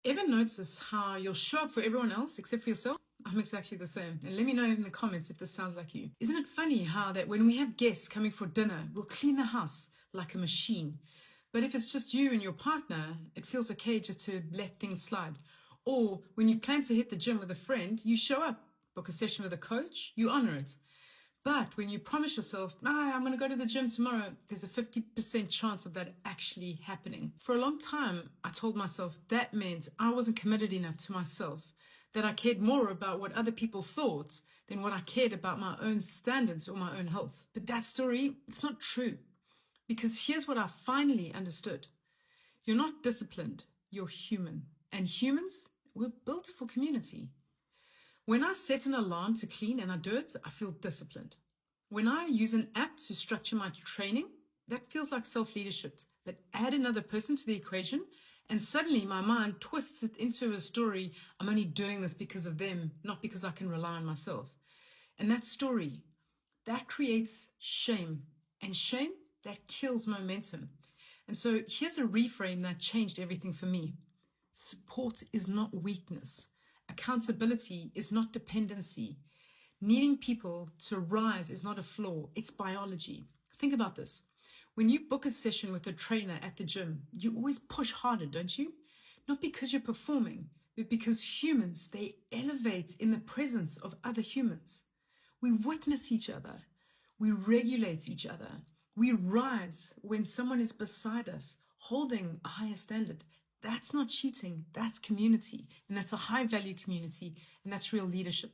Ever notice how you'll show up for everyone else except for yourself? I'm exactly the same. And let me know in the comments if this sounds like you. Isn't it funny how that when we have guests coming for dinner, we'll clean the house like a machine. But if it's just you and your partner, it feels okay just to let things slide. Or when you plan to hit the gym with a friend, you show up, book a session with a coach, you honor it. But when you promise yourself, I'm going to go to the gym tomorrow, there's a 50% chance of that actually happening. For a long time, I told myself that meant I wasn't committed enough to myself, that I cared more about what other people thought than what I cared about my own standards or my own health. But that story, it's not true. Because here's what I finally understood. You're not disciplined, you're human. And humans, we're built for community. When I set an alarm to clean and I do it, I feel disciplined. When I use an app to structure my training, that feels like self-leadership. But add another person to the equation, and suddenly my mind twists it into a story. I'm only doing this because of them, not because I can rely on myself. And that story, that creates shame. And shame, that kills momentum. And so here's a reframe that changed everything for me. Support is not weakness. Accountability is not dependency. Needing people to rise is not a flaw, it's biology. Think about this. When you book a session with a trainer at the gym, you always push harder, don't you? Not because you're performing, but because humans, they elevate in the presence of other humans. We witness each other. We regulate each other. We rise when someone is beside us, holding a higher standard. That's not cheating, that's community. And that's a high value community, and that's real leadership.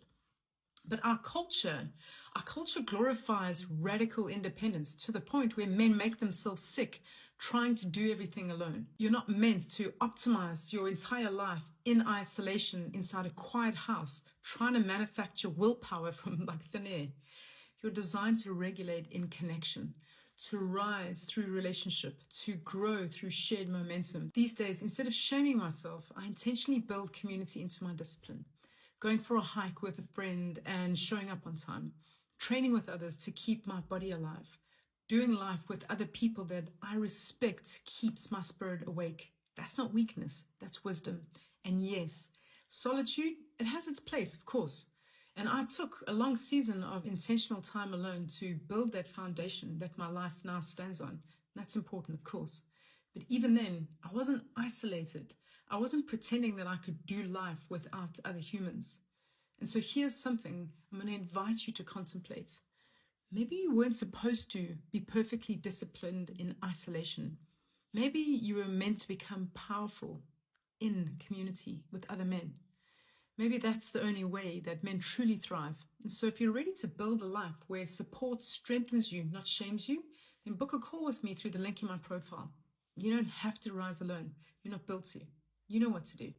But our culture glorifies radical independence to the point where men make themselves sick trying to do everything alone. You're not meant to optimize your entire life in isolation inside a quiet house, trying to manufacture willpower from like thin air. You're designed to regulate in connection, to rise through relationship, to grow through shared momentum. These days, instead of shaming myself, I intentionally build community into my discipline. Going for a hike with a friend and showing up on time. Training with others to keep my body alive. Doing life with other people that I respect keeps my spirit awake. That's not weakness, that's wisdom. And yes, solitude, it has its place, of course. And I took a long season of intentional time alone to build that foundation that my life now stands on. That's important, of course. But even then, I wasn't isolated. I wasn't pretending that I could do life without other humans. And so here's something I'm going to invite you to contemplate. Maybe you weren't supposed to be perfectly disciplined in isolation. Maybe you were meant to become powerful in community with other men. Maybe that's the only way that men truly thrive. And so if you're ready to build a life where support strengthens you, not shames you, then book a call with me through the link in my profile. You don't have to rise alone. You're not built to. You know what to do.